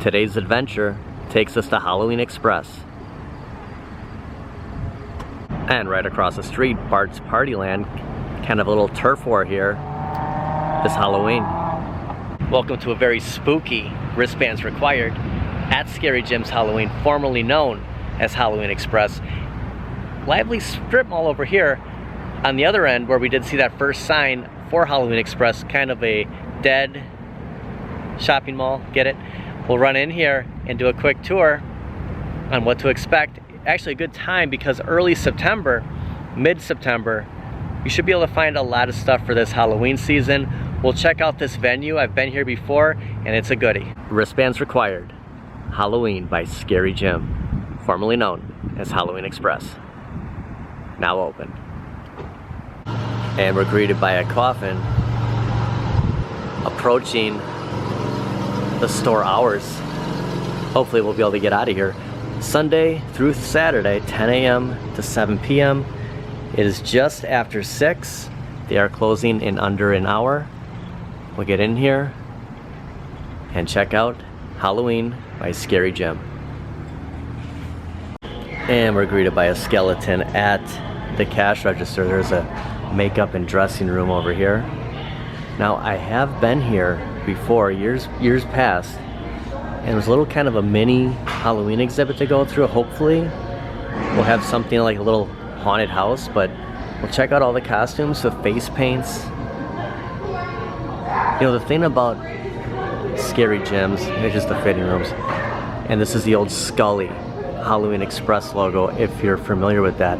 Today's adventure takes us to Halloween Express. And right across the street, Bart's Partyland. Kind of a little turf war here this Halloween. Welcome to a very spooky Wristbands Required at Scary Jim's Halloween, formerly known as Halloween Express. Lively strip mall over here. On the other end, where we did see that first sign for Halloween Express, kind of a dead shopping mall, get it? We'll run in here and do a quick tour on what to expect. Actually a good time because early September, mid-September, you should be able to find a lot of stuff for this Halloween season. We'll check out this venue. I've been here before and it's a goodie. Wristbands Required, Halloween by Scary Jim, formerly known as Halloween Express. Now open. And we're greeted by a coffin approaching the store hours. Hopefully we'll be able to get out of here. Sunday through Saturday, 10 a.m. to 7 p.m. It is just after 6. They are closing in under an hour. We'll get in here and check out Halloween by Scary Jim. And we're greeted by a skeleton at the cash register. There's a makeup and dressing room over here. Now I have been here before, years past, and it was a little kind of a mini Halloween exhibit to go through. Hopefully we'll have something like a little haunted house, but we'll check out all the costumes, the face paints. You know, the thing about Scary Jim's, it's just the fitting rooms, and this is the old Scully Halloween Express logo, if you're familiar with that.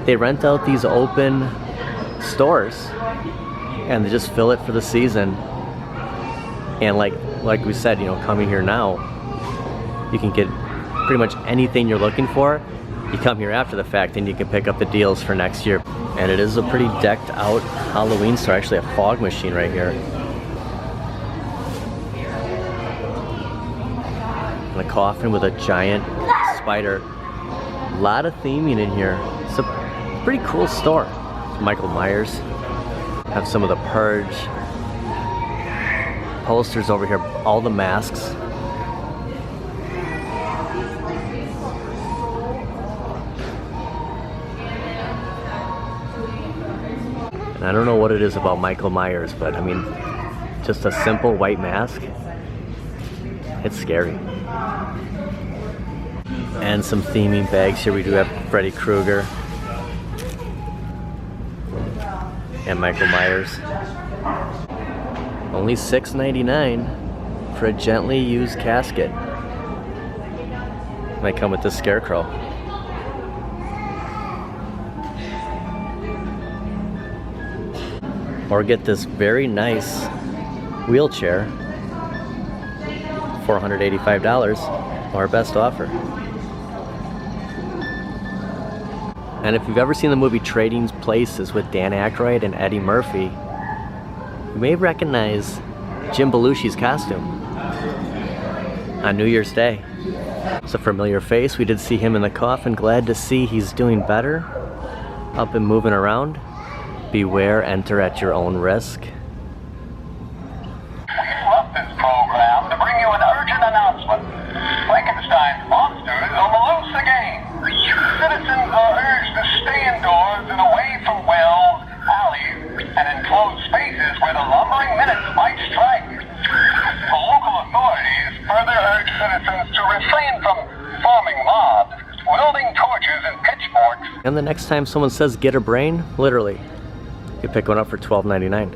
They rent out these open stores and they just fill it for the season. And like we said, you know, coming here now, you can get pretty much anything you're looking for. You come here after the fact and you can pick up the deals for next year. And it is a pretty decked out Halloween store. Actually a fog machine right here. And a coffin with a giant spider. A lot of theming in here. It's a pretty cool store. Michael Myers. Have some of the Purge posters over here, all the masks. And I don't know what it is about Michael Myers, but I mean, just a simple white mask, it's scary. And some theming bags here. We do have Freddy Krueger and Michael Myers. Only $6.99 for a gently used casket. Might come with the scarecrow. Or get this very nice wheelchair, $485, our best offer. And if you've ever seen the movie Trading Places with Dan Aykroyd and Eddie Murphy, you may recognize Jim Belushi's costume on New Year's Day. It's a familiar face. We did see him in the coffin. Glad to see he's doing better, up and moving around. Beware, enter at your own risk. We interrupt this program to bring you an urgent announcement. Frankenstein's monsters on the loose again. Citizens are urged to stay indoors and away from wells, alleys, and enclosed spaces where the lumbering minutes might strike. The local authorities further urge citizens to refrain from forming mobs, wielding torches and pitchforks. And the next time someone says get a brain, literally, you pick one up for $12.99.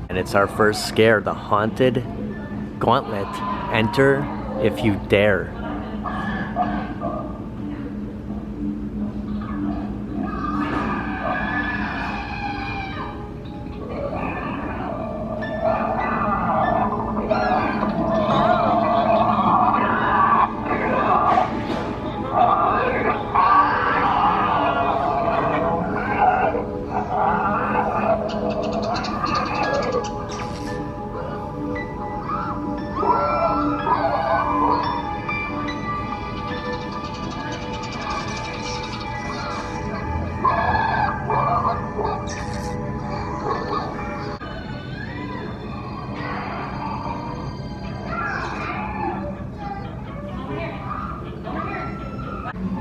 And it's our first scare, the Haunted Gauntlet. Enter if you dare.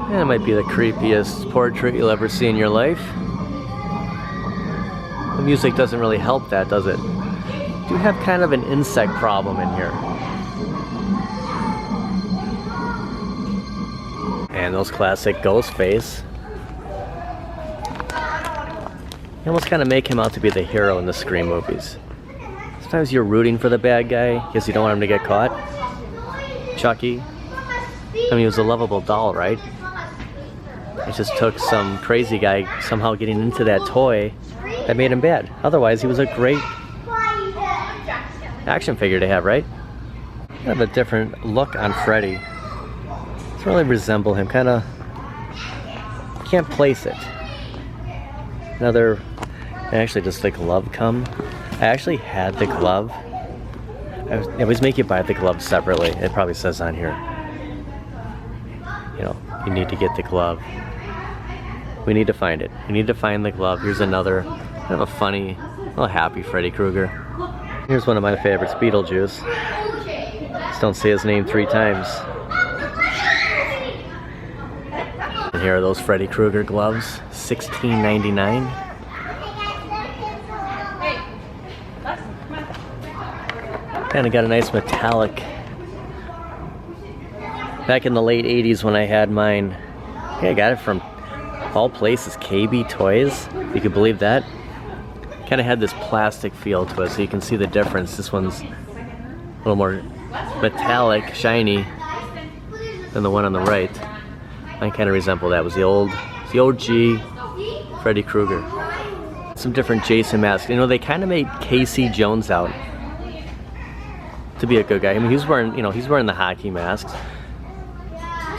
That might be the creepiest portrait you'll ever see in your life. The music doesn't really help that, does it? Do have kind of an insect problem in here. And those classic ghost face. You almost kind of make him out to be the hero in the Scream movies. Sometimes you're rooting for the bad guy because you don't want him to get caught. Chucky. I mean, he was a lovable doll, right? It just took some crazy guy somehow getting into that toy that made him bad. Otherwise, he was a great action figure to have, right? Kind of a different look on Freddy. Doesn't really resemble him. Kind of can't place it. Another. Actually, does the glove come? I actually had the glove. I always make you buy the glove separately. It probably says on here. You know, you need to get the glove. We need to find it. We need to find the glove. Here's another kind of a funny, little happy Freddy Krueger. Here's one of my favorites, Beetlejuice. Just don't say his name 3 times. And here are those Freddy Krueger gloves, $16.99. Kind of got a nice metallic. Back in the late 80s when I had mine, I got it from all places, KB Toys. You could believe that. Kind of had this plastic feel to it, so you can see the difference. This one's a little more metallic, shiny than the one on the right. I kind of resemble that. It was the OG Freddy Krueger. Some different Jason masks. You know, they kind of made Casey Jones out to be a good guy. I mean, he's wearing, you know, he's wearing the hockey masks.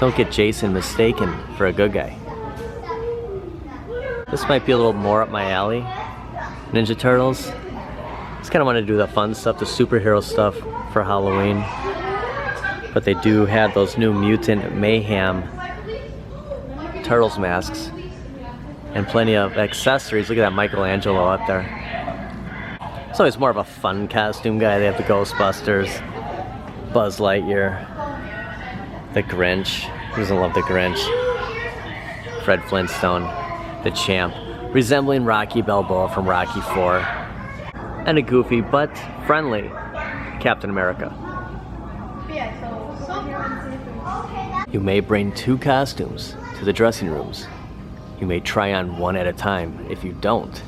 Don't get Jason mistaken for a good guy. This might be a little more up my alley. Ninja Turtles. Just kind of want to do the fun stuff, the superhero stuff for Halloween. But they do have those new Mutant Mayhem Turtles masks. And plenty of accessories. Look at that Michelangelo up there. So he's more of a fun costume guy. They have the Ghostbusters, Buzz Lightyear, the Grinch. Who doesn't love the Grinch? Fred Flintstone, the Champ, resembling Rocky Balboa from Rocky IV. And a goofy but friendly Captain America. You may bring 2 costumes to the dressing rooms. You may try on one at a time. If you don't,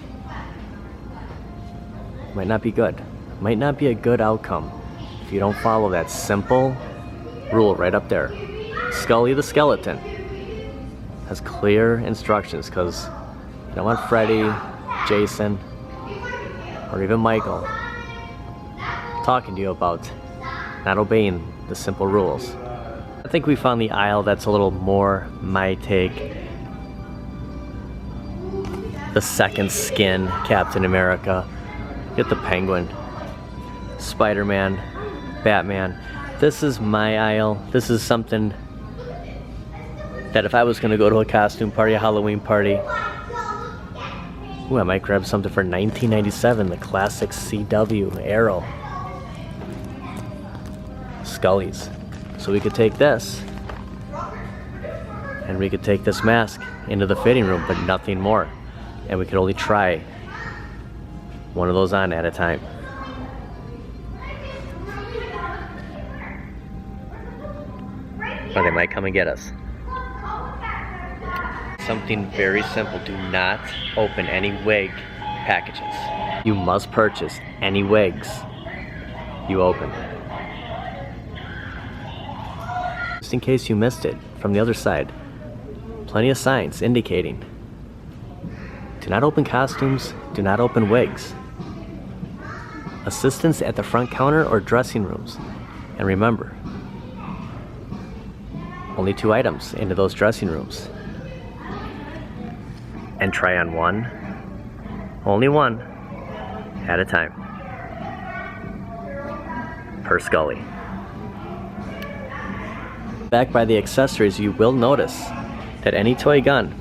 it might not be good. It might not be a good outcome if you don't follow that simple rule right up there. Scully the Skeleton has clear instructions, because you don't want Freddy, Jason, or even Michael talking to you about not obeying the simple rules. I think we found the aisle that's a little more my take. The second skin Captain America. Get the Penguin, Spider-Man, Batman. This is my aisle. This is something that if I was gonna go to a costume party, a Halloween party, ooh, I might grab something for $19.97, the classic CW Arrow. Scully's. So we could take this, and we could take this mask into the fitting room, but nothing more. And we could only try one of those on at a time. Or they might come and get us. Something very simple. Do not open any wig packages. You must purchase any wigs you open. Just in case you missed it, from the other side, plenty of signs indicating do not open costumes, do not open wigs. Assistance at the front counter or dressing rooms. And remember, only 2 items into those dressing rooms. And try on one, only one, at a time. Per Scully. Back by the accessories, you will notice that any toy gun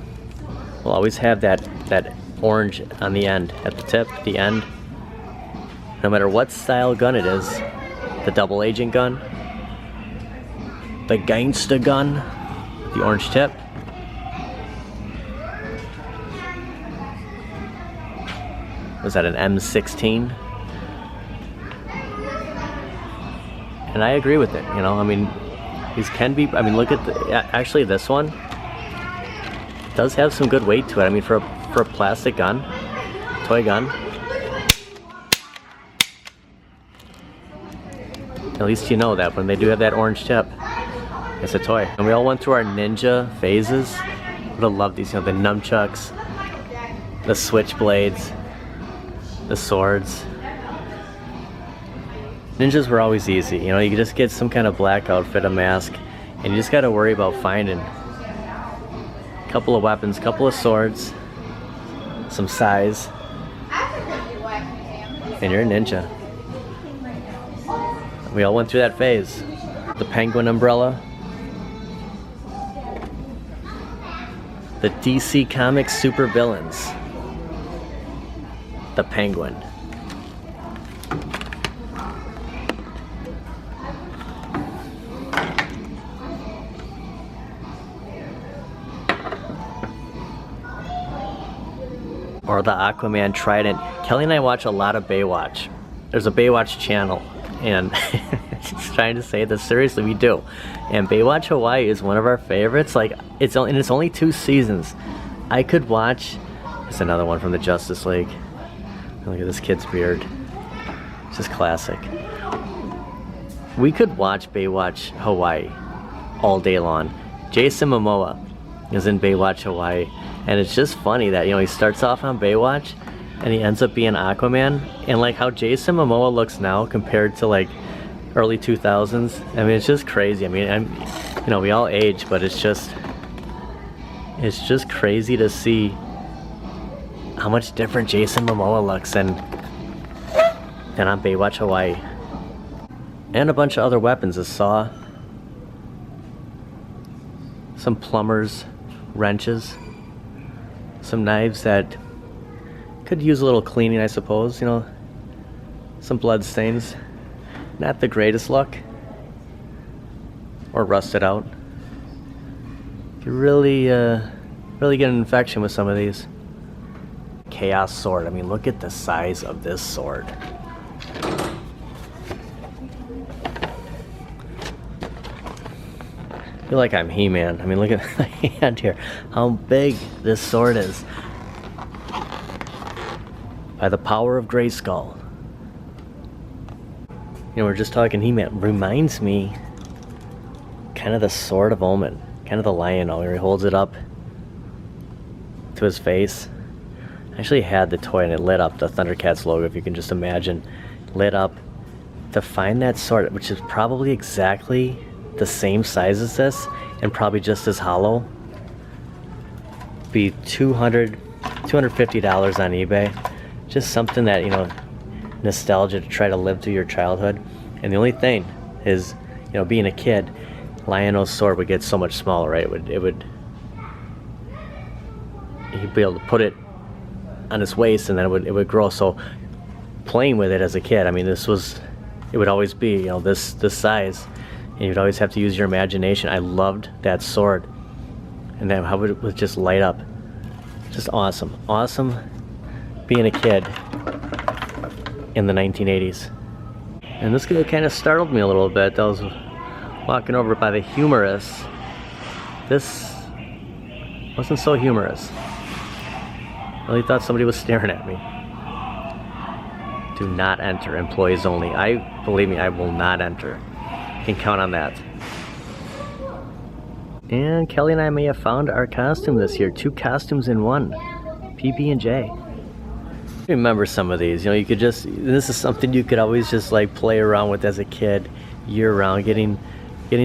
will always have that orange on the end, at the tip, the end. No matter what style gun it is, the double agent gun, the gangsta gun, the orange tip, Was that an M16? And I agree with it, you know, I mean, these can be, I mean, look at the, actually this one does have some good weight to it. I mean, for a plastic gun, toy gun, at least you know that when they do have that orange tip, it's a toy. And we all went through our ninja phases. I would have loved these, you know, the nunchucks, the switchblades, the swords. Ninjas were always easy, you know, you could just get some kind of black outfit, a mask, and you just gotta worry about finding a couple of weapons, couple of swords, some size, and you're a ninja. We all went through that phase. The penguin umbrella, the DC Comics super villains, the penguin. Or the Aquaman trident. Kelly and I watch a lot of Baywatch. There's a Baywatch channel, and just trying to say this seriously, we do. And Baywatch Hawaii is one of our favorites. Like, it's only 2 seasons. I could watch. There's another one from the Justice League. Look at this kid's beard. It's just classic. We could watch Baywatch Hawaii all day long. Jason Momoa is in Baywatch Hawaii. And it's just funny that, you know, he starts off on Baywatch and he ends up being Aquaman. And like how Jason Momoa looks now compared to like early 2000s. I mean, it's just crazy. I mean, you know, we all age, but it's just crazy to see how much different Jason Momoa looks than on Baywatch Hawaii. And a bunch of other weapons, a saw, some plumbers, wrenches, some knives that could use a little cleaning, I suppose, you know, some blood stains. Not the greatest look, or rusted out. You really get an infection with some of these. Chaos sword. I mean, look at the size of this sword. I feel like I'm He-Man. I mean, look at my hand here. How big this sword is. By the power of Grayskull. You know, we're just talking He-Man. Reminds me kind of the Sword of Omen. Kind of the lion, where he holds it up to his face. I actually had the toy and it lit up, the Thundercats logo, if you can just imagine. Lit up. To find that sword, which is probably exactly the same size as this and probably just as hollow, be $250 on eBay. Just something that, you know, nostalgia to try to live through your childhood. And the only thing is, you know, being a kid, Lion-O's sword would get so much smaller, right? He'd be able to put it on his waist and then it would grow. So playing with it as a kid, I mean, it would always be, you know, this size. And you'd always have to use your imagination. I loved that sword. And then how it would just light up. Just awesome. Awesome being a kid in the 1980s. And this kind of startled me a little bit. I was walking over by the humorous. This wasn't so humorous. I really thought somebody was staring at me. Do not enter, employees only. Believe me, I will not enter. You can count on that. And Kelly and I may have found our costume this year. 2 costumes in one. PB&J. Remember some of these, you know, you could just, this is something you could always just like play around with as a kid, year round, getting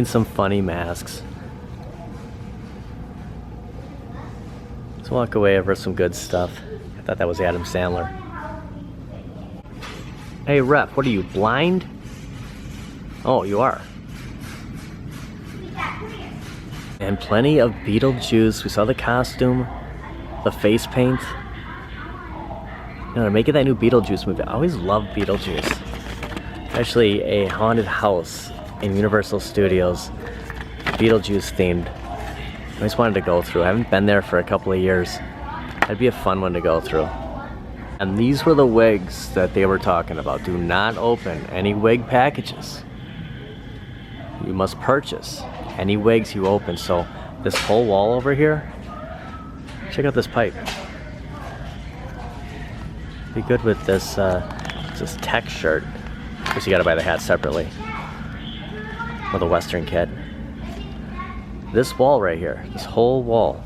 some funny masks. Let's walk away over some good stuff. I thought that was Adam Sandler. Hey ref, what are you, blind? Oh, you are. And plenty of Beetlejuice. We saw the costume, the face paint. You know, they're making that new Beetlejuice movie. I always loved Beetlejuice. Actually, a haunted house in Universal Studios, Beetlejuice themed. I always wanted to go through. I haven't been there for a couple of years. That'd be a fun one to go through. And these were the wigs that they were talking about. Do not open any wig packages. You must purchase any wigs you open. So this whole wall over here, check out this pipe. Be good with this this tech shirt, because you gotta buy the hat separately. With a Western kit. This wall right here, this whole wall.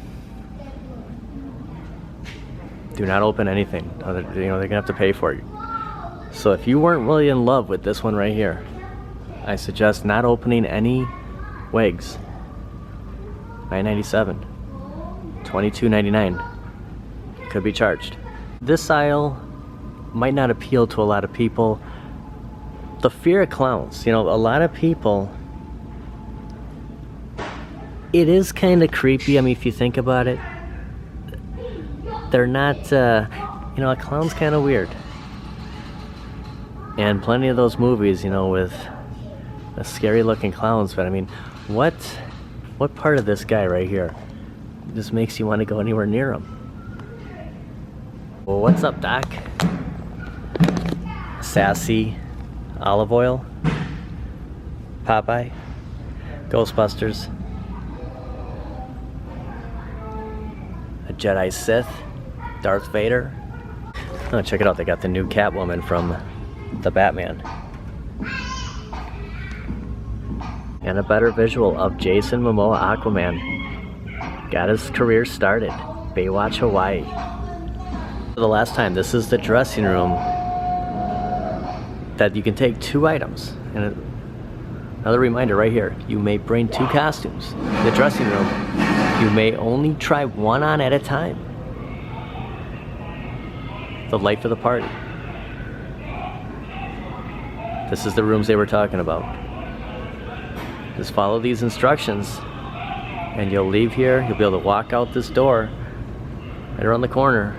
Do not open anything. You know, they're gonna have to pay for it. So if you weren't really in love with this one right here, I suggest not opening any wigs. $9.97, $22.99. Could be charged. This aisle might not appeal to a lot of people. The fear of clowns. You know, a lot of people. It is kind of creepy. I mean, if you think about it, they're not. You know, a clown's kind of weird. And plenty of those movies, you know, with scary looking clowns. But I mean, what part of this guy right here just makes you want to go anywhere near him? Well, what's up, Doc? Sassy olive oil, Popeye, Ghostbusters, a Jedi Sith, Darth Vader. Oh, check it out, they got the new Catwoman from the Batman. And a better visual of Jason Momoa Aquaman. Got his career started, Baywatch Hawaii. For the last time, this is the dressing room that you can take 2 items. And another reminder right here, you may bring 2 costumes. In the dressing room, you may only try one on at a time. The life of the party. This is the rooms they were talking about. Just follow these instructions and you'll leave here, you'll be able to walk out this door right around the corner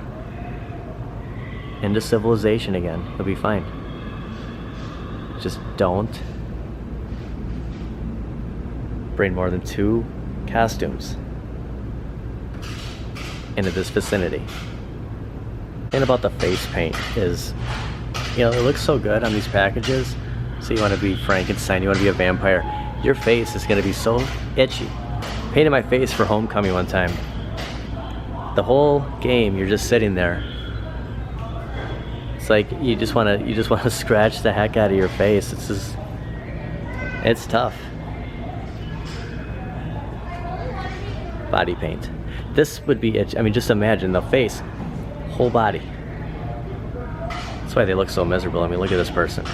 into civilization again. You'll be fine. Just don't bring more than 2 costumes into this vicinity. And about the face paint is, you know, it looks so good on these packages. So you want to be Frankenstein, you want to be a vampire. Your face is going to be so itchy. Painted my face for homecoming one time. The whole game, you're just sitting there. It's like you just want to scratch the heck out of your face. It's tough. Body paint. This would be itchy. I mean, just imagine the face, whole body. That's why they look so miserable. I mean, look at this person.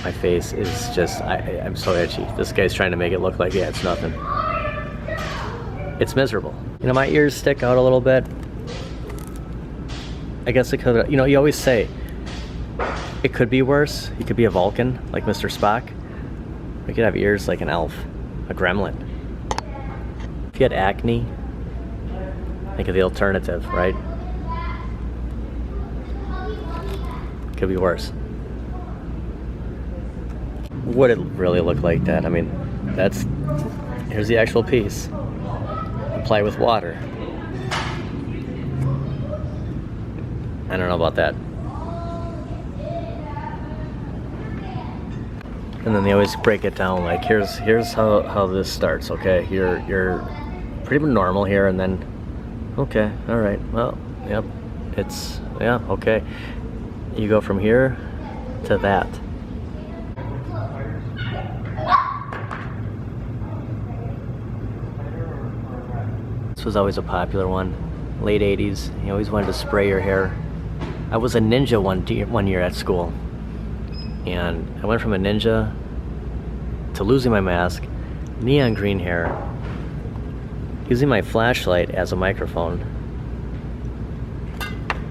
My face is just, I'm so itchy. This guy's trying to make it look like, yeah, it's nothing. It's miserable. You know, my ears stick out a little bit. I guess it could, you know, you always say, it could be worse. You could be a Vulcan, like Mr. Spock. You could have ears like an elf, a gremlin. If you had acne, think of the alternative, right? Could be worse. Would it really look like that? I mean, here's the actual piece. Apply with water. I don't know about that. And then they always break it down like, here's how this starts, okay? You're pretty normal here, and then, okay, all right, well, yep, yeah, okay. You go from here to that. This was always a popular one, late 80s. You always wanted to spray your hair. I was a ninja one year at school, and I went from a ninja to losing my mask, neon green hair, using my flashlight as a microphone.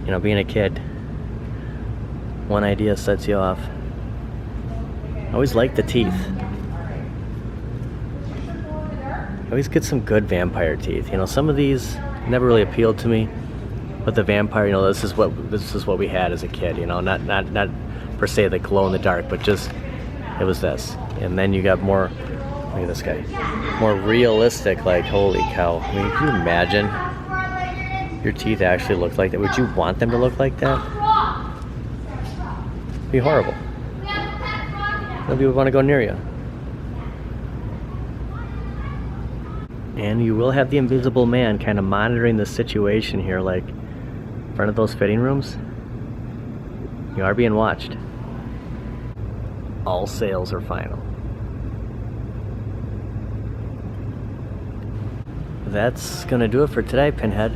You know, being a kid, one idea sets you off. I always liked the teeth. I always get some good vampire teeth. You know, some of these never really appealed to me, but the vampire, you know, this is what we had as a kid. You know, not per se the glow in the dark, but just it was this. And then you got more. Look at this guy. More realistic. Like, holy cow! I mean, can you imagine Your teeth actually look like that. Would you want them to look like that? It'd be horrible. Nobody would want to go near you. And you will have the invisible man kind of monitoring the situation here, like in front of those fitting rooms. You are being watched. All sales are final. That's gonna do it for today, Pinhead.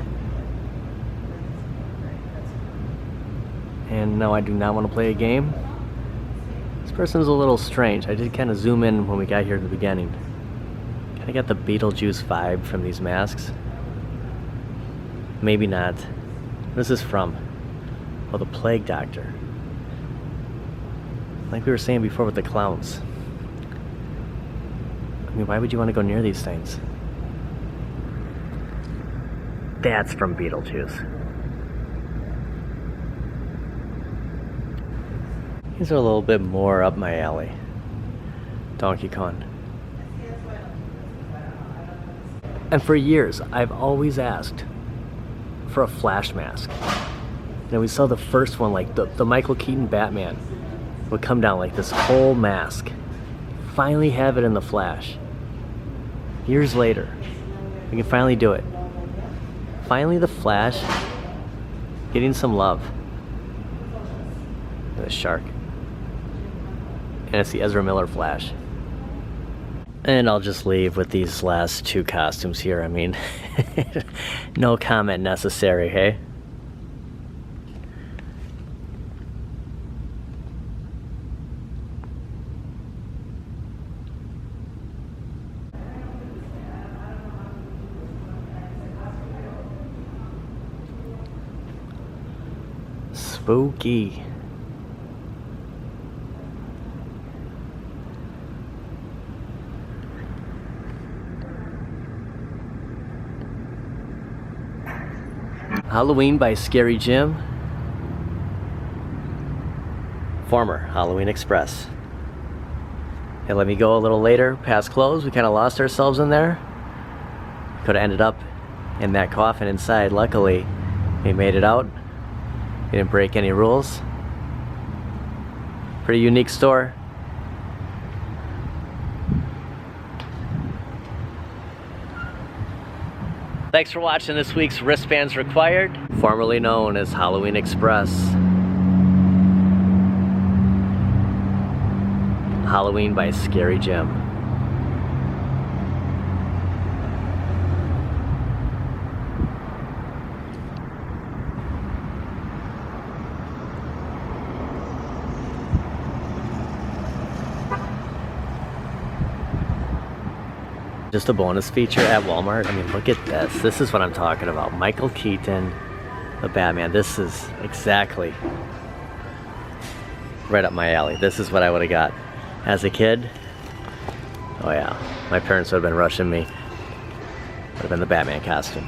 And no, I do not want to play a game. This person's a little strange. I did kind of zoom in when we got here at the beginning. Kind of got the Beetlejuice vibe from these masks. Maybe not. What is this from? Oh, the Plague Doctor. Like we were saying before with the clowns. I mean, why would you want to go near these things? That's from Beetlejuice. These are a little bit more up my alley. Donkey Kong. And for years, I've always asked for a Flash mask. You know, we saw the first one, like the Michael Keaton Batman would come down like this whole mask. Finally have it in the Flash. Years later, we can finally do it. Finally the Flash getting some love. The shark. And it's the Ezra Miller Flash. And I'll just leave with these last two costumes here. I mean, no comment necessary, hey? Spooky. Halloween by Scary Jim. Former Halloween Express. Hey, let me go a little later, past close. We kind of lost ourselves in there. Could have ended up in that coffin inside. Luckily, we made it out. We didn't break any rules. Pretty unique store. Thanks for watching this week's Wristbands Required, formerly known as Halloween Express. Halloween by Scary Jim. Just a bonus feature at Walmart. I mean, look at this. This is what I'm talking about. Michael Keaton, the Batman. This is exactly right up my alley. This is what I would have got as a kid. Oh yeah, my parents would have been rushing me. Would have been the Batman costume.